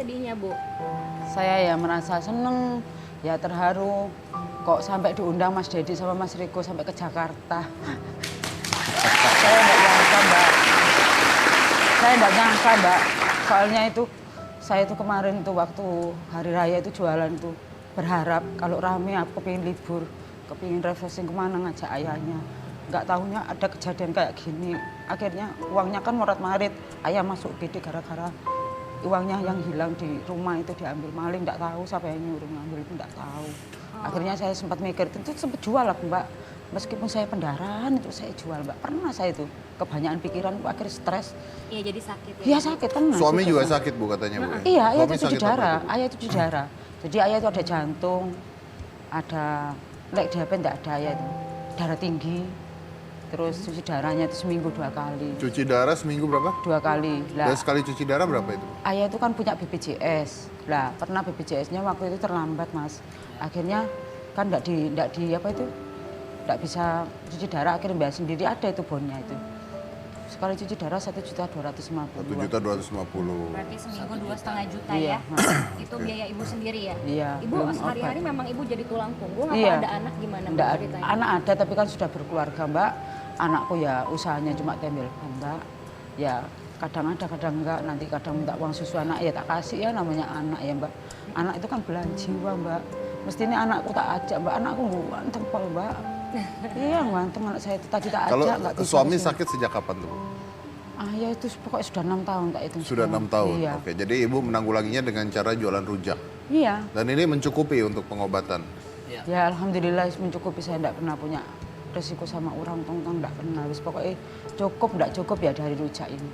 sedihnya, Bu? Saya ya merasa seneng, ya terharu. Kok sampai diundang Mas Dedi sama Mas Riko sampai ke Jakarta. Saya nggak nyangka, Mbak. Saya nggak nyangka, Mbak. Soalnya itu, saya itu kemarin tuh waktu hari raya itu jualan tuh. Berharap kalau rame aku kepingin libur, kepingin refreshing kemana ngajak ayahnya. Nggak tahunya ada kejadian kayak gini. Akhirnya uangnya kan morat-marit. Ayah masuk UGD gara-gara uangnya yang hilang di rumah itu diambil maling. Nggak tahu siapa yang nyuruh ngambil itu, nggak tahu. Akhirnya saya sempat mikir, itu sempat jual lah Mbak. Meskipun saya pendarahan itu saya jual Mbak. Pernah saya itu, kebanyakan pikiran, akhirnya stres. Iya, jadi sakit ya? Iya sakit, pernah. Suami juga sakit Bu katanya Bu? Iya, ayah Suami itu cuci sakit apa darah. itu, Bu? Ayah itu cuci darah. Jadi ayah itu ada jantung, ada diabetes enggak ada ayah itu. Darah tinggi. Terus cuci darahnya itu seminggu 2 kali. Cuci darah seminggu berapa? 2 kali. Dan sekali cuci darah berapa itu? Ayah itu kan punya BPJS. Lah, pernah BPJS-nya waktu itu terlambat, Mas. Akhirnya kan enggak bisa cuci darah, akhirnya bayar sendiri, ada itu bonnya itu. Sekali cuci darah 1.250.000. 1.250.000. Berarti seminggu 2,5 juta Iya, ya? Itu biaya ibu sendiri ya? Iya, Ibu belum sehari-hari obat. memang ibu jadi tulang punggung atau Iya. ada anak gimana Bu Nggak ada. ceritanya? Anak ada tapi kan sudah berkeluarga Mbak. Anakku ya usahanya cuma tembel Mbak. Ya kadang ada kadang enggak, nanti kadang minta uang susu anak ya tak kasih ya, namanya anak ya Mbak. Anak itu kan belahan jiwa Mbak. Mestinya anakku tak ajak Mbak, anakku ganteng pol Mbak. Iya ganteng anak saya itu tadi tak Kalau ajak nggak bisa. suami kesini. sakit sejak kapan tuh Bu? Ya itu pokoknya sudah 6 tahun tak hitung. Sudah 6 tahun. Iya. Oke, jadi Ibu menanggulanginya dengan cara jualan rujak. Iya. Dan ini mencukupi untuk pengobatan. Ya alhamdulillah mencukupi, saya enggak pernah punya resiko sama orang tong enggak pernah. Wis pokoknya cukup enggak cukup ya dari rujak ini.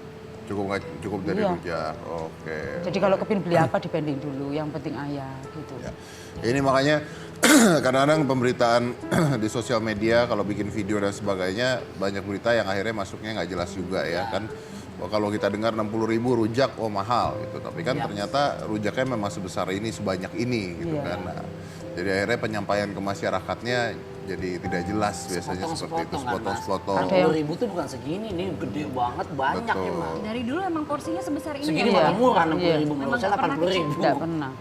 Cukup dari Iya. rujak. Oke. Jadi kalau kepin beli apa dipending dulu, yang penting ayah gitu. Ya. Ini makanya kadang-kadang pemberitaan di sosial media kalau bikin video dan sebagainya banyak berita yang akhirnya masuknya nggak jelas juga ya kan. Wah, kalau kita dengar 60.000 rujak, oh mahal gitu. Tapi kan ternyata rujaknya memang sebesar ini, sebanyak ini gitu Iya. kan. Nah, jadi akhirnya penyampaian ke masyarakatnya jadi tidak jelas biasanya seperti itu, sepotong-sepotong. Ada yang- 10.000 tuh bukan segini, ini gede banget, banyak Betul. emang. Dari dulu emang porsinya sebesar ini Segini ya? malah murah, 60.000 Iya. menurut Memang saya nggak pernah 80.000. Enggak pernah.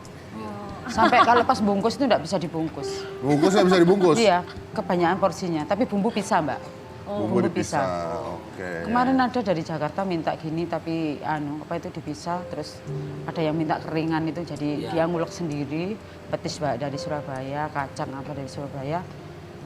Sampai kalau pas bungkus itu enggak bisa dibungkus. Bungkus nggak bisa dibungkus? Iya, kebanyakan porsinya. Tapi bumbu bisa, Mbak. Bumbu dipisah. Oke. Kemarin ada dari Jakarta minta gini tapi itu dipisah, terus ada yang minta keringan itu jadi dia ngulek sendiri, petis Mbak dari Surabaya, kacang apa dari Surabaya.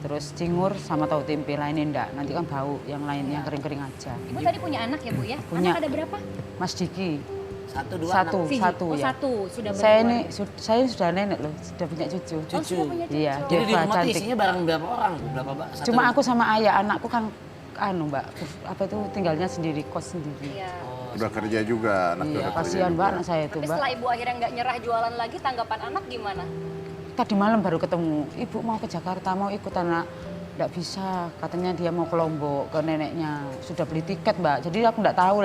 Terus cingur sama tahu tempe lainnya enggak, nanti kan bau, yang lain yang kering-kering aja. Ibu tadi punya anak ya Bu ya? Punya. Anak ada berapa? Mas Diki, Satu, dua, satu Oh, ya. satu. Sudah Saya berkeluarga. ini saya sudah nenek loh, sudah punya cucu. Oh, sudah punya cucu. Iya, Jadi di Deva rumah tuh cantik. isinya barang berapa orang? Berapa Mbak? Satu Cuma rumah? aku sama ayah, anakku kan Mbak, apa itu tinggalnya sendiri, kos sendiri. Iya. Udah kerja juga, anak Iya, udah kerja kasihan juga. Mbak anak saya itu Tapi Mbak. setelah ibu akhirnya nggak nyerah jualan lagi, tanggapan anak gimana? Tadi malam baru ketemu, ibu mau ke Jakarta, mau ikut anak. Nggak bisa, katanya dia mau ke Lombok, ke neneknya. Sudah beli tiket Mbak, jadi aku nggak tahu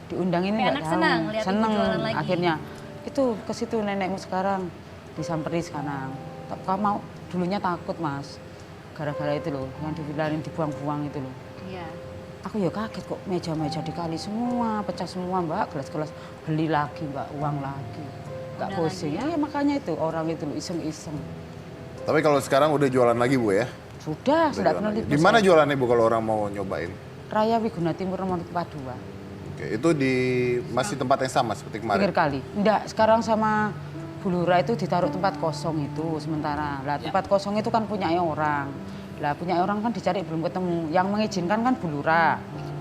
diundang ini Tapi nggak anak tahu. senang lihat ibu Seneng, jualan lagi. akhirnya. Itu ke situ nenekmu sekarang, disamperi sekarang. Kamu mau, dulunya takut Mas. Gara-gara itu loh, yang dibilangin dibuang-buang itu loh. Iya. Aku ya kaget kok, meja-meja dikali semua, pecah semua Mbak, gelas-gelas beli lagi Mbak, uang lagi. Nggak Udah pusing, lagi ya makanya itu orang itu loh, iseng-iseng. Tapi kalau sekarang udah jualan lagi Bu ya? Sudah, sudah pernah Di mana jualannya Bu kalau orang mau nyobain? Raya Wiguna Timur nomor 42. Oke, itu di masih tempat yang sama seperti kemarin? Pinggir kali. Enggak, sekarang sama Bulura itu ditaruh tempat kosong itu sementara. Lah tempat kosong itu kan punya orang. Lah punya orang kan dicari belum ketemu. Yang mengizinkan kan Bulura.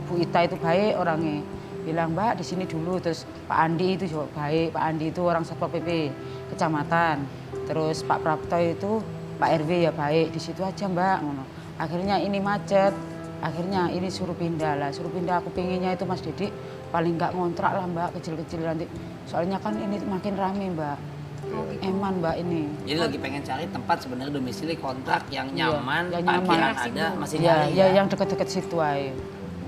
Bu Ita itu baik orangnya. Bilang Mbak di sini dulu. Terus Pak Andi itu juga baik. Pak Andi itu orang Satpol PP kecamatan. Terus Pak Prapto itu Pak RW ya baik. Di situ aja Mbak. Ngono. Akhirnya ini macet. Akhirnya ini suruh pindah lah, suruh pindah aku pinginnya itu Mas Dedi paling nggak ngontrak lah Mbak, kecil-kecil nanti. Soalnya kan ini makin rame Mbak, eman Mbak ini. Jadi lagi pengen cari tempat sebenarnya domisili kontrak yang Iya, nyaman, yang nyaman. parkiran Daerah ada, situ. masih Ya, nyari ya yang deket-deket situ aja.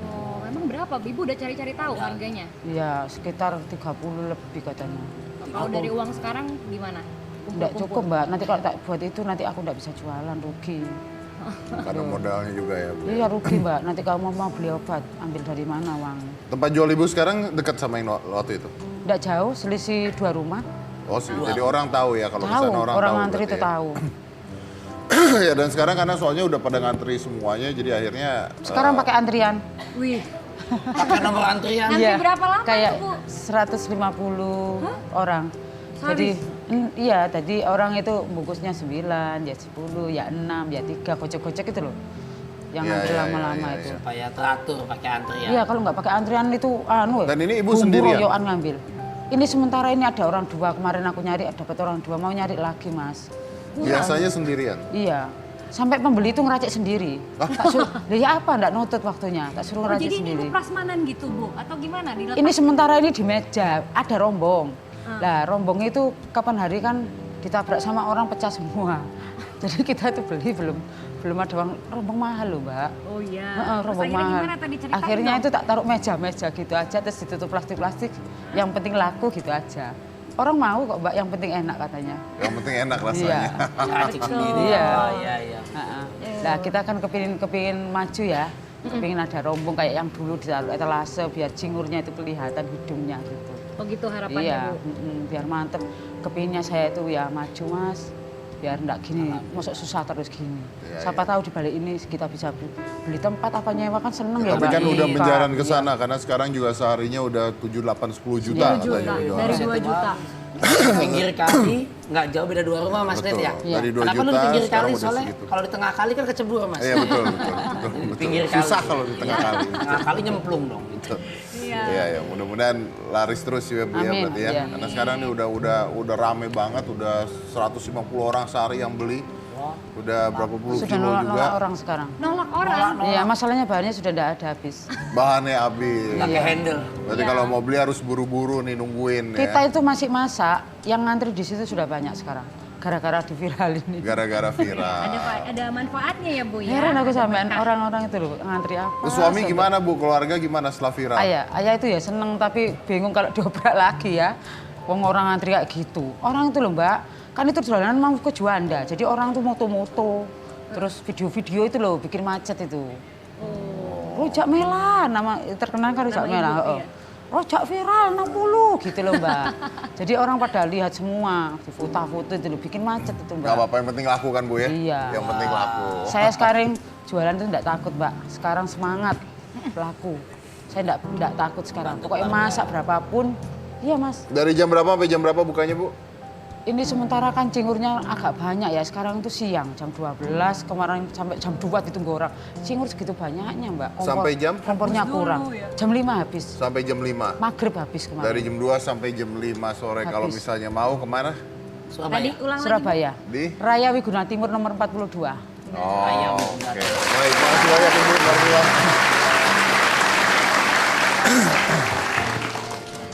Oh, emang berapa? Ibu udah cari-cari tahu harganya? Ya sekitar 30 lebih katanya. Kalau dari uang sekarang gimana? Nggak cukup Mbak, nanti kalau tak buat itu nanti aku nggak bisa jualan, rugi. Karena modalnya juga ya Bu. Iya rugi Mbak, nanti kalau mau beli obat ambil dari mana uang? Tempat jual Ibu sekarang dekat sama yang waktu itu? Nggak jauh, selisih 2 rumah. Oh, jadi orang tahu ya kalau Tahu, kesana orang tahu. ngantri berarti itu ya. tahu. Ya dan sekarang karena soalnya udah pada ngantri semuanya, jadi akhirnya Sekarang pakai antrian. Wih, Pakai nomor antrian. Ngantri berapa lama Kayak tuh, Bu? 150 orang. Jadi iya, tadi orang itu bungkusnya 9, ya 10, ya 6, ya 3, gocek-gocek itu loh. Yang Iya, ngantri iya, lama-lama iya, itu. Supaya teratur pakai antrian. Iya, kalau nggak pakai antrian itu Dan ini ibu bumbu sendirian? royoan ngambil. Ini sementara ini ada orang 2, kemarin aku nyari dapat orang 2, mau nyari lagi, Mas. biasanya sendirian. Iya. Sampai pembeli itu ngeracik sendiri. Tak suruh, "Lah ya apa enggak nutut waktunya?" Tak suruh Oh, ngeracik jadi ini sendiri. ibu prasmanan gitu, Bu? Atau gimana? Ini sementara ini di meja, ada rombong. Lah rombong itu kapan hari kan ditabrak sama orang pecah semua. Jadi kita itu beli belum ada uang, rombong mahal loh, Mbak. Oh iya. Heeh, Terus rombong akhirnya mahal. gimana tadi ceritain Akhirnya dong? itu tak taruh meja-meja gitu aja, terus ditutup plastik-plastik. Yang penting laku gitu aja. Orang mau kok, Mbak, yang penting enak katanya. Yang penting enak rasanya. Iya. Racik sendiri. Iya. Oh, iya, iya. Heeh. Nah, kita kan kepingin maju ya. Kepingin ada rombong kayak yang dulu ditaruh etalase biar jingurnya itu kelihatan hidungnya gitu. Oh gitu harapannya, Iya, Bu? biar mantep. Kepinginnya saya itu ya maju, Mas. Biar enggak gini, masuk susah terus gini. Iya, Siapa tahu di balik ini kita bisa beli tempat apa nyewa kan seneng ya, Tapi Mbak. kan udah Iya. menjalan ke Iya. sana karena sekarang juga seharinya udah 7, 8, 10 juta 2 juta, katanya. udah dari orang. 2 juta. Pinggir kali, nggak jauh beda 2 rumah Mas Betul. Ded ya. Iya. Dari 2 Kenapa lu juta di pinggir sekarang kali? udah Soalnya segitu. kalau di tengah kali kan kecebur Mas. Iya betul. Pinggir kali. Susah kalau di tengah kali. Tengah kali nyemplung dong. Iya. Iya ya, mudah-mudahan laris terus ya Bu ya Amin, berarti ya. iya. Karena sekarang ini udah rame banget, udah 150 orang sehari yang beli. Udah berapa puluh Sudah kilo juga. nolak orang sekarang. Nolak orang. Iya, masalahnya bahannya sudah tidak ada habis. Bahannya habis. Pakai handle. Berarti kalau mau beli harus buru-buru nih nungguin Kita ya. itu masih masak, yang ngantri di situ sudah banyak sekarang. Gara-gara diviralin ini. Gara-gara viral. Ada manfaatnya ya, Bu ya? Heran aku sampean orang-orang itu loh ngantri apa. Terus suami sampai- gimana Bu? Keluarga gimana setelah viral? Ayah itu ya seneng tapi bingung kalau diobrak lagi ya. Wong orang ngantri kayak gitu. Orang itu loh Mbak, kan itu jalanan mau ke Juanda. Jadi orang tuh moto-moto. Terus video-video itu loh bikin macet itu. Rojak Mela, nama terkenal kan Rojak Nama Mela. ibu, heeh. iya. Rojak viral 60 gitu loh Mbak. Jadi orang pada lihat semua, foto-foto itu loh, bikin macet itu Mbak. Gak apa-apa, yang penting laku kan Bu ya? Iya. Yang penting laku. Saya sekarang jualan itu enggak takut, Mbak. Sekarang semangat laku. Saya enggak takut sekarang. Pokoknya masak berapapun, iya Mas. Dari jam berapa sampai jam berapa bukanya Bu? Ini sementara kan cinggurnya agak banyak ya. Sekarang itu siang, jam 12, kemarin sampai jam 2 ditunggu orang. Cingur segitu banyaknya, Mbak. Sampai jam? Kompornya kurang. Jam 5 habis. Sampai jam 5. Maghrib habis kemarin. Dari jam 2 sampai jam 5 sore. Kalau Habis. misalnya mau kemana? Tadi Surabaya. ulang lagi. Surabaya. Di? Raya Wiguna Timur nomor 42. Oh, Ayam. oke. Baik, makasih banyak Ibu. Bardila.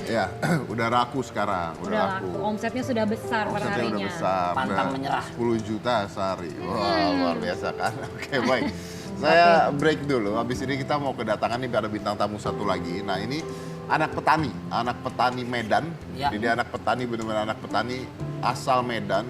Ya, udah laku sekarang. Udah laku. Omsetnya sudah besar per Omsetnya udah harinya. besar, Pantang udah menyerah. 10 juta sehari. Wah, luar biasa kan. Oke, baik. Saya break dulu, habis ini kita mau kedatangan nih ada bintang tamu satu lagi. Nah ini anak petani Medan. Ya. Jadi dia anak petani, benar-benar anak petani asal Medan.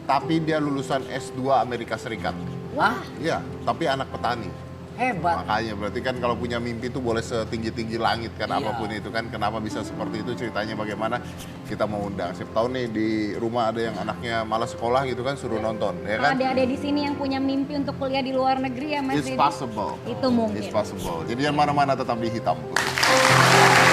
Tapi dia lulusan S2 Amerika Serikat. Wah, Iya, tapi anak petani. hebat. Makanya berarti kan kalau punya mimpi itu boleh setinggi-tinggi langit kan Iya. apapun itu kan. Kenapa bisa seperti itu ceritanya bagaimana kita mau undang. Siapa tahu nih di rumah ada yang anaknya malas sekolah gitu kan suruh nonton ya Kalau kan. ada di sini yang punya mimpi untuk kuliah di luar negeri ya Mas It's Deddy? possible. Itu mungkin. It's possible. Jadi yang mana-mana tetap di Hitam Putih.